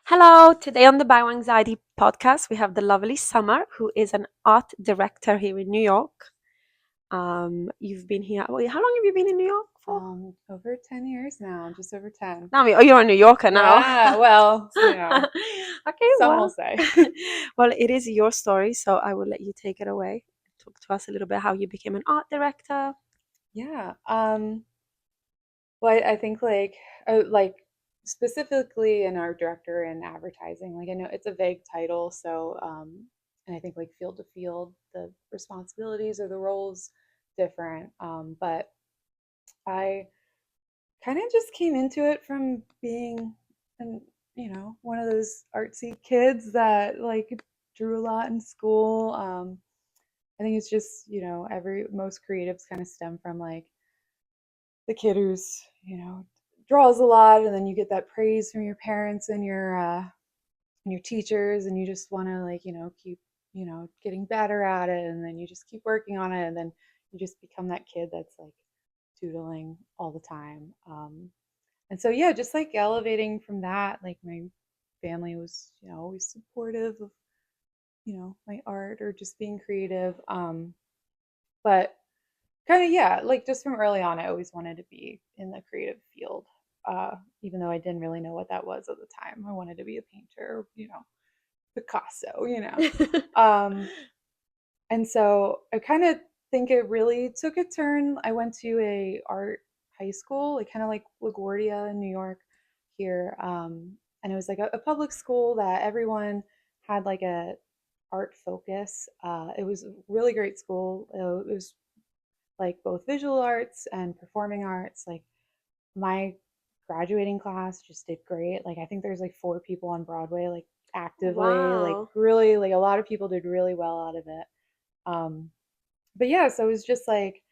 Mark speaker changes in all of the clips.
Speaker 1: Hello, today on the Bye Wanxiety podcast, we have the lovely Summer, who is an art director here in New York. You've been here, wait, how long have you been in New York for?
Speaker 2: Over 10 years now, just over 10.
Speaker 1: No, I mean, oh, you're a New Yorker now.
Speaker 2: Yeah, well,
Speaker 1: Okay,
Speaker 2: some will
Speaker 1: well,
Speaker 2: say.
Speaker 1: well, it is your story, so I will let you take it away. Talk to us a little bit how you became an art director.
Speaker 2: Yeah. Well, I think like specifically in our director in advertising, like I know it's a vague title, so and I think like field to field, the responsibilities or the roles different. But I kind of just came into it from being an one of those artsy kids that like drew a lot in school. I think it's just every most creatives kind of stem from like the kid who's draws a lot, and then you get that praise from your parents and your teachers, and you just want to like keep getting better at it, and then you just keep working on it, and then you just become that kid that's like doodling all the time. And so yeah, just like elevating from that, like my family was always supportive of my art or just being creative. But kind of yeah, like just from early on I always wanted to be in the creative field, even though I didn't really know what that was at the time. I wanted to be a painter, Picasso, um and so I kind of think it really took a turn. I went to a art high school, like kind of like LaGuardia in New York here. And it was like a public school that everyone had like a art focus. It was a really great school. It was like both visual arts and performing arts. Like my graduating class just did great. Like I think there's like four people on Broadway, like actively, like
Speaker 1: Wow.
Speaker 2: really, like a lot of people did really well out of it. Um, but yeah, so it was just like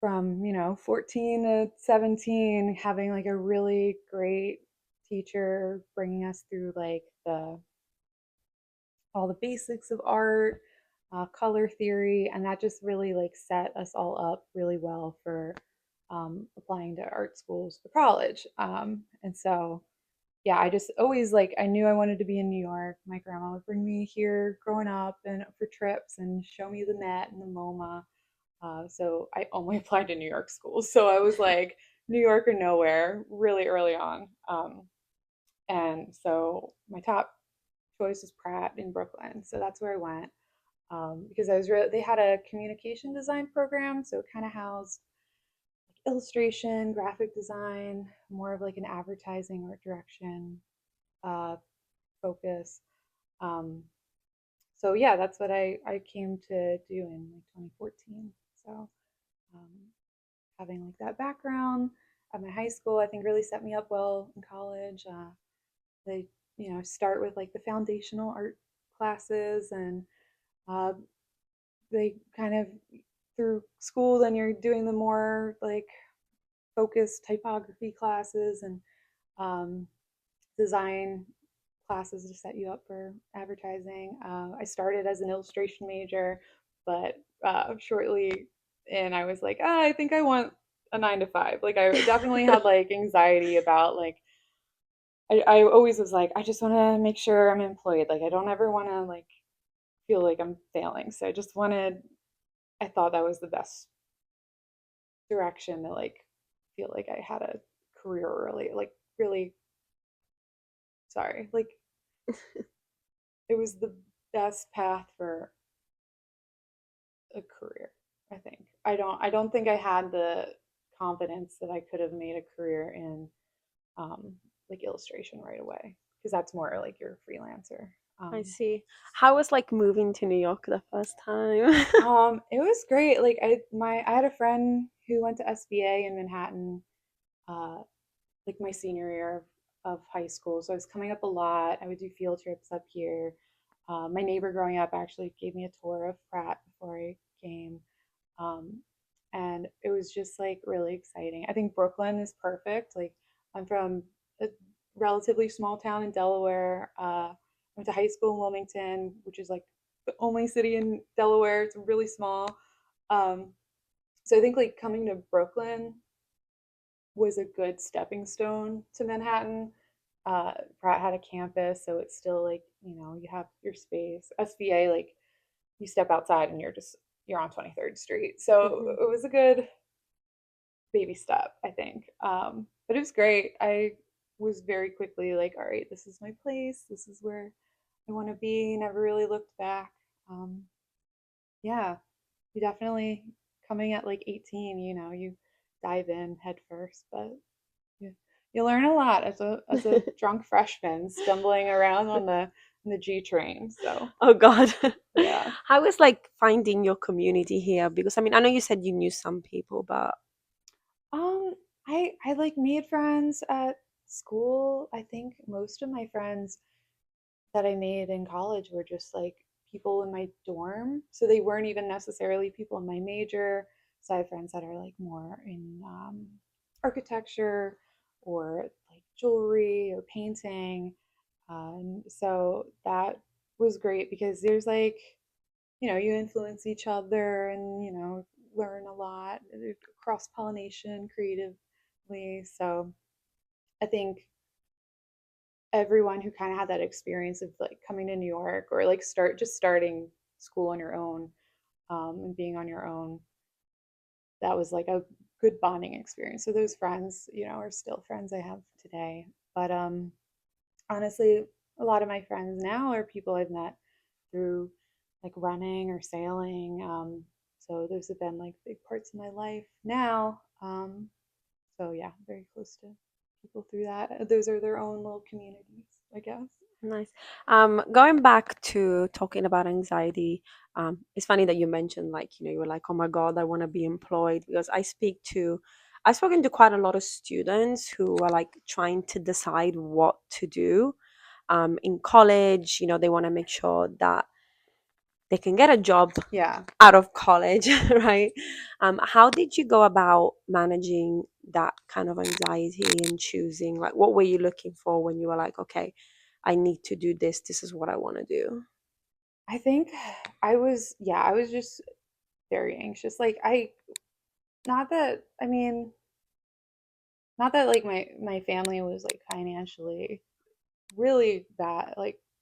Speaker 2: from 14 to 17, having like a really great teacher bringing us through like the all the basics of art, color theory, and that just really like set us all up really well for applying to art schools for college. And so yeah, I just always like I knew I wanted to be in New York. My grandma would bring me here growing up and for trips and show me the Met and the MoMA. So I only applied to New York schools. So I was like New York or nowhere really early on. And so my top choice was Pratt in Brooklyn. So that's where I went, because they had a communication design program. So it kind of housed like illustration, graphic design, more of like an advertising or direction uh, focus. Um, so yeah, that's what I came to do in like 2014. So um, having like that background at my high school, I think really set me up well in college. They start with like the foundational art classes, and uh, they kind of through school then you're doing the more like focused typography classes and um, design classes to set you up for advertising. I started as an illustration major, but shortly in, I was like, I think I want a 9 to 5. Like, I definitely had like anxiety about like, I always was like, I just want to make sure I'm employed. Like, I don't ever want to like feel like I'm failing. So I just wanted, I thought that was the best direction to like feel like I had a career early, like really sorry, like it was the best path for a career. I think I don't think I had the confidence that I could have made a career in um, like illustration right away, because that's more like you're a freelancer.
Speaker 1: I see. How was like moving to New York the first time?
Speaker 2: It was great. Like I had a friend who went to SBA in Manhattan, uh, like my senior year of high school. So I was coming up a lot. I would do field trips up here. My neighbor growing up actually gave me a tour of Pratt before I came. Um, and it was just like really exciting. I think Brooklyn is perfect. Like I'm from a relatively small town in Delaware. I went to high school in Wilmington, which is like the only city in Delaware. It's really small. Um, so I think like coming to Brooklyn was a good stepping stone to Manhattan. Pratt had a campus, so it's still like, you have your space. SVA, like, you step outside and you're on 23rd Street. So
Speaker 1: Mhm.
Speaker 2: it was a good baby step, I think. But it was great. I was very quickly like, all right, this is my place. This is where I want to be. Never really looked back. Um, yeah, you definitely coming at like 18, you dive in head first, but you learn a lot as a drunk freshman stumbling around on the G train. So
Speaker 1: Oh God.
Speaker 2: yeah.
Speaker 1: How was like finding your community here? Because I mean, I know you said you knew some people, but
Speaker 2: Um, I like made friends at school. I think most of my friends that I made in college were just like people in my dorm. So they weren't even necessarily people in my major. So I have friends that are like more in architecture or like jewelry or painting. So that was great because there's like, you influence each other and, learn a lot, cross pollination creatively. So I think everyone who kind of had that experience of like coming to New York or like starting school on your own, and being on your own, that was like a good bonding experience. So those friends, are still friends I have today. But honestly, a lot of my friends now are people I've met through like running or sailing. So those have been like big parts of my life now. So yeah, very close to people through that. Those are their own little communities, I guess.
Speaker 1: nice. Going back to talking about anxiety, it's funny that you mentioned like, you were like, oh my God, I want to be employed because I've spoken to quite a lot of students who are like trying to decide what to do. In college, they want to make sure that they can get a job
Speaker 2: Yeah,
Speaker 1: out of college, right? How did you go about managing that kind of anxiety and choosing? Like, what were you looking for when you were like, okay, I need to do this. This is what I want to do.
Speaker 2: I think I was just very anxious. Like not that, I mean, not that like my family was like financially really bad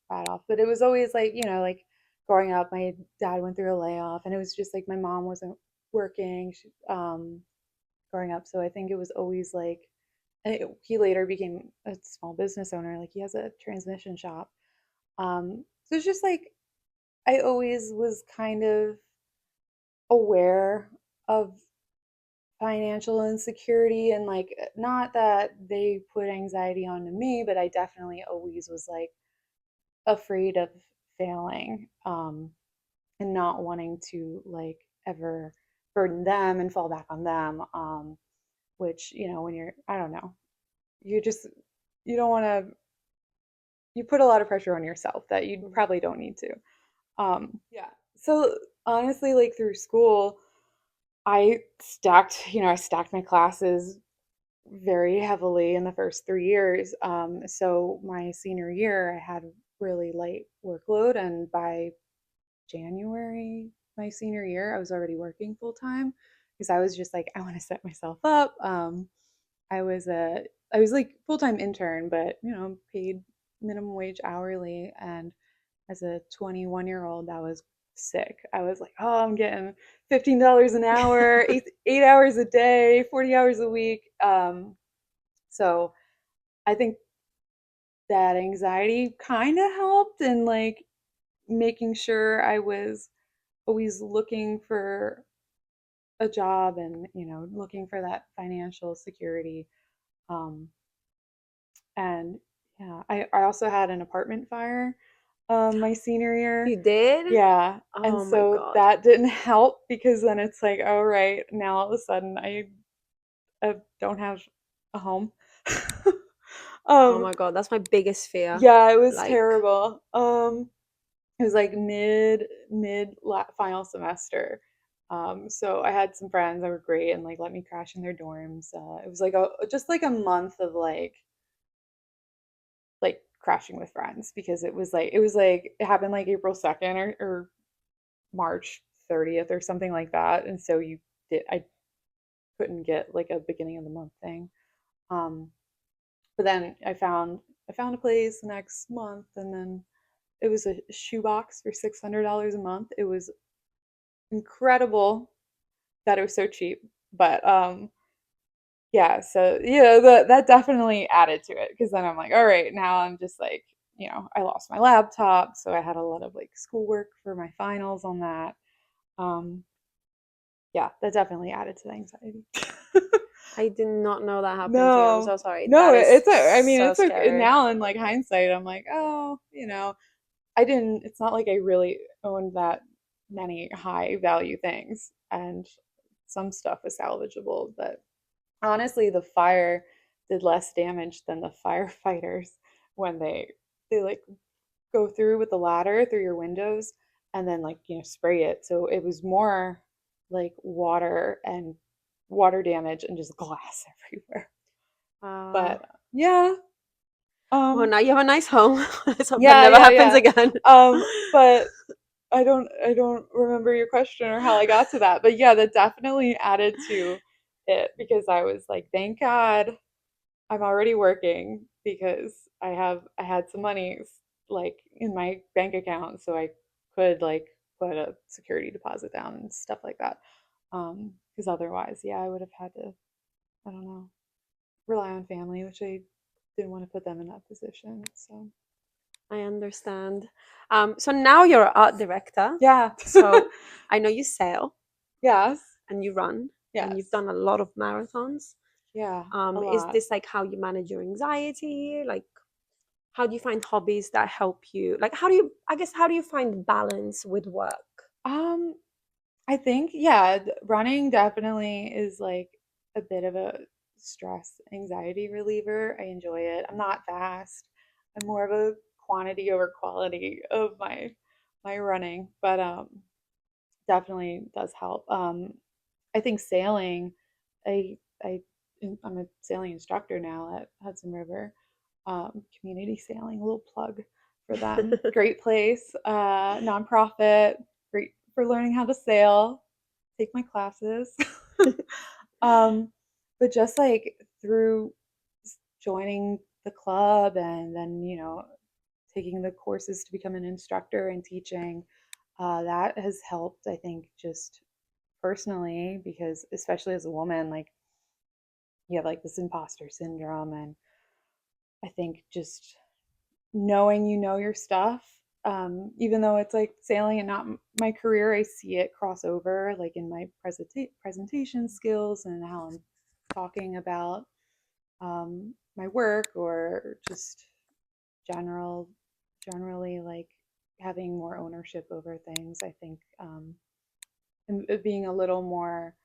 Speaker 2: off, but it was always like, like growing up, my dad went through a layoff and it was just like my mom wasn't working, growing up. So I think it was always like, he later became a small business owner. Like he has a transmission shop. So it's just like I always was kind of aware of financial insecurity and like not that they put anxiety onto me, but I definitely always was like afraid of failing, and not wanting to like ever burden them and fall back on them, which when you're, I don't know, you just, you don't want to, you put a lot of pressure on yourself that you
Speaker 1: Mhm.
Speaker 2: probably don't need to. Yeah. So honestly, like through school, I stacked my classes very heavily in the first 3 years. So my senior year, I had really light workload, and by January my senior year, I was already working full time because I was just like, I want to set myself up. I was a I was like full time intern, but paid minimum wage hourly, and as a 21-year-old, that was sick. I was like, oh, I'm getting $15 an hour, 8 hours a day, 40 hours a week. So I think that anxiety kind of helped in like making sure I was always looking for a job and looking for that financial security. Um, and yeah, I also had an apartment fire my senior year.
Speaker 1: You did?
Speaker 2: Yeah. And
Speaker 1: Oh my
Speaker 2: so
Speaker 1: God.
Speaker 2: that didn't help because then it's like, all right, now all of a sudden I don't have a home.
Speaker 1: Oh
Speaker 2: um,
Speaker 1: my God. That's my biggest fear.
Speaker 2: yeah, it was
Speaker 1: Like,
Speaker 2: terrible. It was like final semester. So I had some friends that were great and like let me crash in their dorms. It was like just like a month of like crashing with friends because it happened like April 2nd or March 30th or something like that. And so I couldn't get like a beginning of the month thing. Um, But then I found a place next month, and then it was a shoebox for $600 a month. It was incredible that it was so cheap. But yeah, so that definitely added to it because then I'm like, all right, now I'm just like, I lost my laptop, so I had a lot of like schoolwork for my finals on that. Um, yeah, that definitely added to the anxiety.
Speaker 1: I did not know that happened to you. I'm
Speaker 2: No,
Speaker 1: so sorry.
Speaker 2: no,
Speaker 1: That is
Speaker 2: I mean,
Speaker 1: so
Speaker 2: it's okay
Speaker 1: scary.
Speaker 2: now in like hindsight. I'm like, oh, I didn't. It's not like I really owned that many high value things, and some stuff is salvageable. But honestly, the fire did less damage than the firefighters when they like go through with the ladder through your windows and then like spray it. So it was more like water damage and just glass everywhere.
Speaker 1: Uh,
Speaker 2: But yeah,
Speaker 1: well,
Speaker 2: um,
Speaker 1: now you have a nice home. Let's hope that
Speaker 2: yeah,
Speaker 1: never
Speaker 2: yeah,
Speaker 1: happens
Speaker 2: yeah.
Speaker 1: again.
Speaker 2: But I don't remember your question or how I got to that. But yeah, that definitely added to it because I was like, thank God I'm already working because I had some money like in my bank account so I could like put a security deposit down and stuff like that. Because otherwise, yeah, I would have had to, I don't know, rely on family, which I didn't want to put them in that position. So
Speaker 1: I understand. So now you're an art director.
Speaker 2: yeah.
Speaker 1: So I know you sail
Speaker 2: Yes.
Speaker 1: and you run and you've
Speaker 2: Yes.
Speaker 1: done a lot of marathons.
Speaker 2: Yeah, a
Speaker 1: Is
Speaker 2: lot.
Speaker 1: this like how you manage your anxiety? Like, how do you find hobbies that help you? Like, I guess, how do you find balance with work?
Speaker 2: Um, I think, yeah, running definitely is like a bit of a stress anxiety reliever. I enjoy it. I'm not fast. I'm more of a quantity over quality of my running, but definitely does help. I think sailing, I I'm a sailing instructor now at Hudson River. Community sailing, a little plug for them. Great place, nonprofit, great for learning how to sail. Take my classes. um, but just like through joining the club and then taking the courses to become an instructor and teaching, that has helped. I think just personally because especially as a woman, like you have like this imposter syndrome, and I think just knowing your stuff, even though it's like sailing and not my career, I see it cross over like in my presentation skills and how I'm talking about my work or just general generally like having more ownership over things. I think and being a little more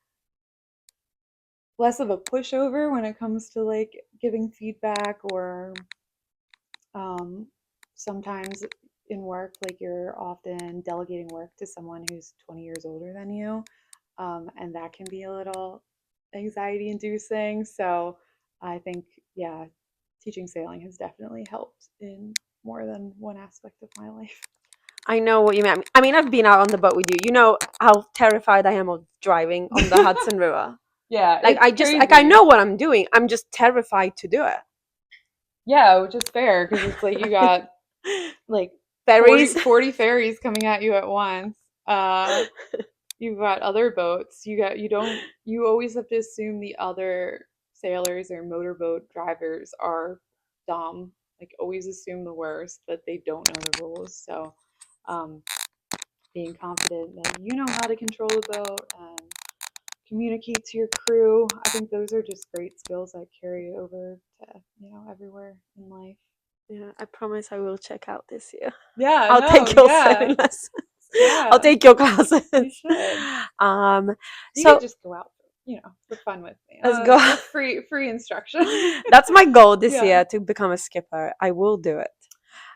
Speaker 2: less of a pushover when it comes to like giving feedback or um, sometimes in work, like you're often delegating work to someone who's 20 years older than you. And that can be a little anxiety inducing. So I think, yeah, teaching sailing has definitely helped in more than one aspect of my life.
Speaker 1: I know what you mean. I mean, I've been out on the boat with you. You know how terrified I am of driving on the Hudson River.
Speaker 2: Yeah,
Speaker 1: Like,
Speaker 2: it's
Speaker 1: I know
Speaker 2: crazy.
Speaker 1: what I'm doing. I'm just terrified to do
Speaker 2: Yeah, which is fair because it's like you
Speaker 1: it.
Speaker 2: got like
Speaker 1: Ferries.
Speaker 2: 40 ferries coming at you at once. Uh, you've got other boats. You always have to assume the other sailors or motorboat drivers are dumb. Like always assume the worst, that they don't know the rules. So um, being confident that you know how to control the boat and communicate to your crew, I think those are just great skills that carry over to everywhere in life.
Speaker 1: Yeah, I promise I will check out this year.
Speaker 2: Yeah,
Speaker 1: I'll
Speaker 2: no,
Speaker 1: take your
Speaker 2: yeah,
Speaker 1: sailing lessons. I'll
Speaker 2: yeah.
Speaker 1: take your
Speaker 2: You
Speaker 1: classes.
Speaker 2: should.
Speaker 1: Um,
Speaker 2: You could
Speaker 1: so
Speaker 2: just go out, for fun with me.
Speaker 1: let's go.
Speaker 2: With free instruction.
Speaker 1: That's my goal this
Speaker 2: Yeah.
Speaker 1: year, to become a skipper. I will do it.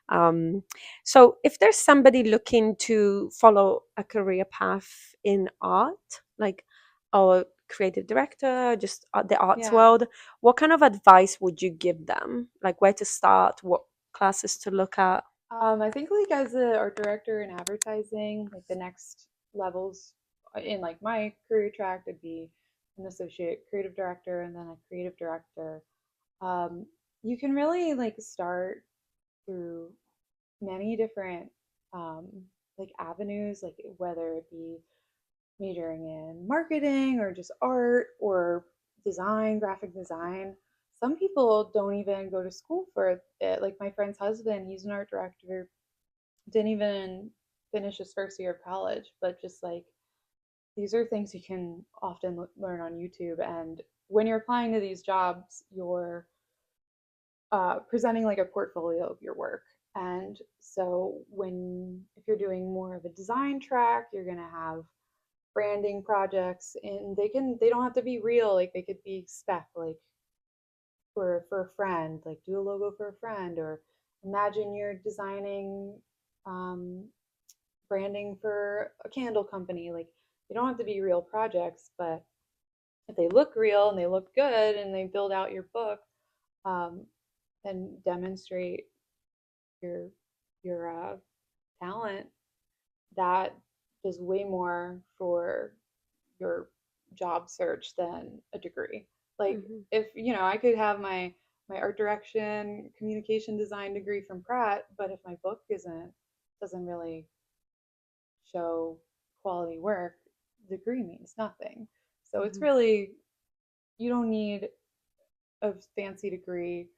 Speaker 1: Um, so if there's somebody looking to follow a career path in art, like a creative director, just the arts
Speaker 2: Yeah.
Speaker 1: world, what kind of advice would you give them? Like where to start, what classes to look at?
Speaker 2: I think like as a art director in advertising, like the next levels in like my career track would be an associate creative director and then a creative director. Um, you can really like start through many different um, like avenues, like whether it be majoring in marketing or just art or design, graphic design. Some people don't even go to school for it. Like my friend's husband, he's an art director, didn't even finish his first year of college, but just like these are things you can often learn on YouTube. And when you're applying to these jobs, you're presenting like a portfolio of your work. And so if you're doing more of a design track, you're going to have branding projects, and they don't have to be real. Like they could be spec, like for a friend, like do a logo for a friend, or imagine you're designing um, branding for a candle company. Like they don't have to be real projects, but if they look real and they look good and they build out your book, um, and demonstrate your your talent, that does way more for your job search than a degree. Like
Speaker 1: Hmm.
Speaker 2: if I could have my art direction, communication design degree from Pratt, but if my book doesn't really show quality work, the degree means nothing. So it's
Speaker 1: Hmm.
Speaker 2: really, you don't need a fancy degree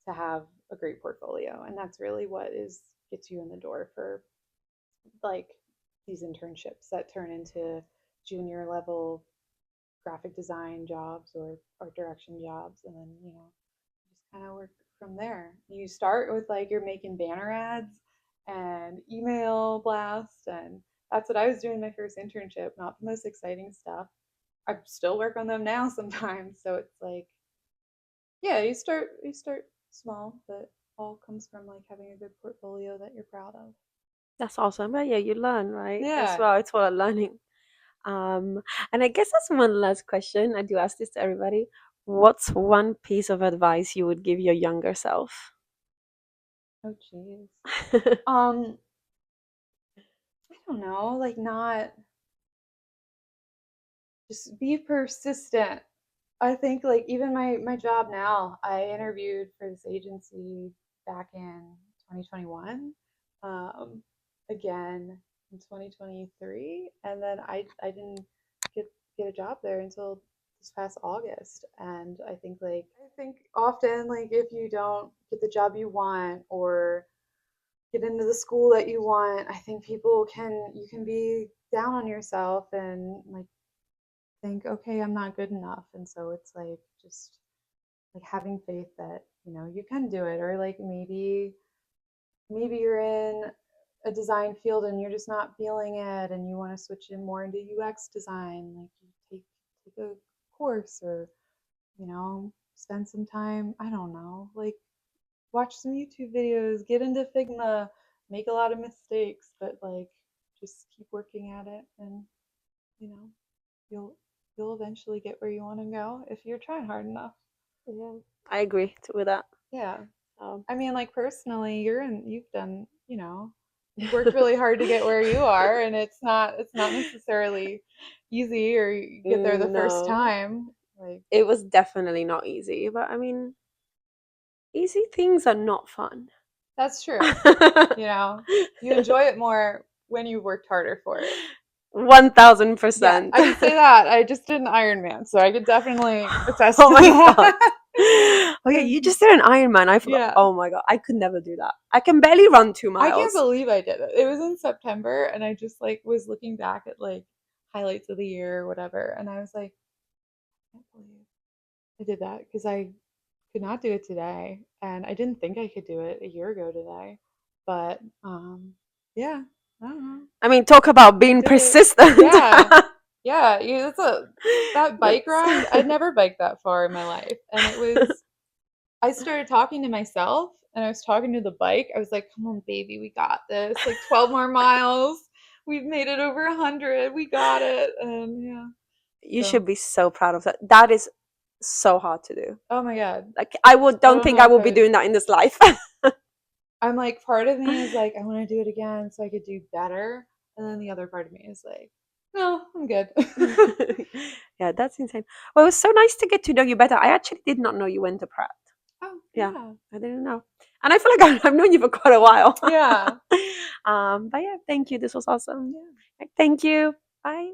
Speaker 2: to have a great portfolio, and that's really what is gets you in the door for like these internships that turn into junior level graphic design jobs or art direction jobs, and then just kind of work from there. You start with like you're making banner ads and email blasts, and that's what I was doing my first internship. Not the most exciting stuff. I still work on them now sometimes, so it's like, yeah, you start small, but all comes from like having a good portfolio that you're proud of.
Speaker 1: That's awesome. But yeah, you learn, right? As
Speaker 2: Yeah.
Speaker 1: well. It's all learning. Um, and I guess that's one last question. I do ask this to everybody. What's one piece of advice you would give your younger self?
Speaker 2: Oh, jeez. I don't know, like not just be persistent. I think like even my job now, I interviewed for this agency back in 2021, um, again in 2023, and then I didn't get a job there until this past August. And I think often like if you don't get the job you want or get into the school that you want, I think you can be down on yourself and like think, okay, I'm not good enough. And so it's like just like having faith that, you can do it. Or like maybe you're in a design field and you're just not feeling it and you want to switch in more into UX design. Like you take a course or, spend some time, I don't know, like watch some YouTube videos, get into Figma, make a lot of mistakes, but like just keep working at it, and you know, you'll you'll eventually get where you want to go if you're trying hard enough.
Speaker 1: Yeah, I agree with that.
Speaker 2: Yeah.
Speaker 1: Um,
Speaker 2: I mean, like personally, you've done, you've worked really hard to get where you are, and it's not necessarily easy or you get there the first
Speaker 1: no,
Speaker 2: time. Like
Speaker 1: it was definitely not easy, but I mean, easy things are not fun.
Speaker 2: that's true. You know, you enjoy it more when you worked harder for it. Yeah,
Speaker 1: 1000%.
Speaker 2: I could say that. I just did an Ironman, so I could definitely attest
Speaker 1: Oh
Speaker 2: to
Speaker 1: my god.
Speaker 2: that.
Speaker 1: Oh yeah, you just did an Ironman. I forgot.
Speaker 2: Yeah.
Speaker 1: Oh my god, I could never do that. I can barely run two
Speaker 2: I can't
Speaker 1: miles.
Speaker 2: believe I did it. It was in September and I just like was looking back at like highlights of the year or whatever, and I was like, I can't believe I did that because I could not do it today, and I didn't think I could do it a year ago today. But yeah, I don't know.
Speaker 1: I mean, talk about
Speaker 2: I
Speaker 1: being
Speaker 2: did it.
Speaker 1: persistent.
Speaker 2: Yeah. Yeah, that's a that bike
Speaker 1: That's
Speaker 2: ride. I'd never biked that far in my life, and I started talking to myself and I was talking to the bike. I was like, come on, baby, we got this. Like 12 more miles. We've made it over 100. We got it. And yeah.
Speaker 1: you
Speaker 2: So,
Speaker 1: should be so proud of that. That is so hard to do.
Speaker 2: oh my God.
Speaker 1: Like I would
Speaker 2: I
Speaker 1: don't
Speaker 2: don't
Speaker 1: think
Speaker 2: know
Speaker 1: I
Speaker 2: if
Speaker 1: will
Speaker 2: I
Speaker 1: be
Speaker 2: would.
Speaker 1: doing that in this life.
Speaker 2: I'm like, part of me is like, I want to do it again so I could do better. And then the other part of me is like, no, I'm good.
Speaker 1: Yeah, that's insane. Well, it was so nice to get to know you better. I actually did not know you went to Pratt.
Speaker 2: Oh.
Speaker 1: Yeah,
Speaker 2: Yeah.
Speaker 1: I didn't know. And I feel like I've known you for quite a while.
Speaker 2: Yeah.
Speaker 1: But yeah, thank you. This was awesome.
Speaker 2: Yeah.
Speaker 1: Thank you. Bye.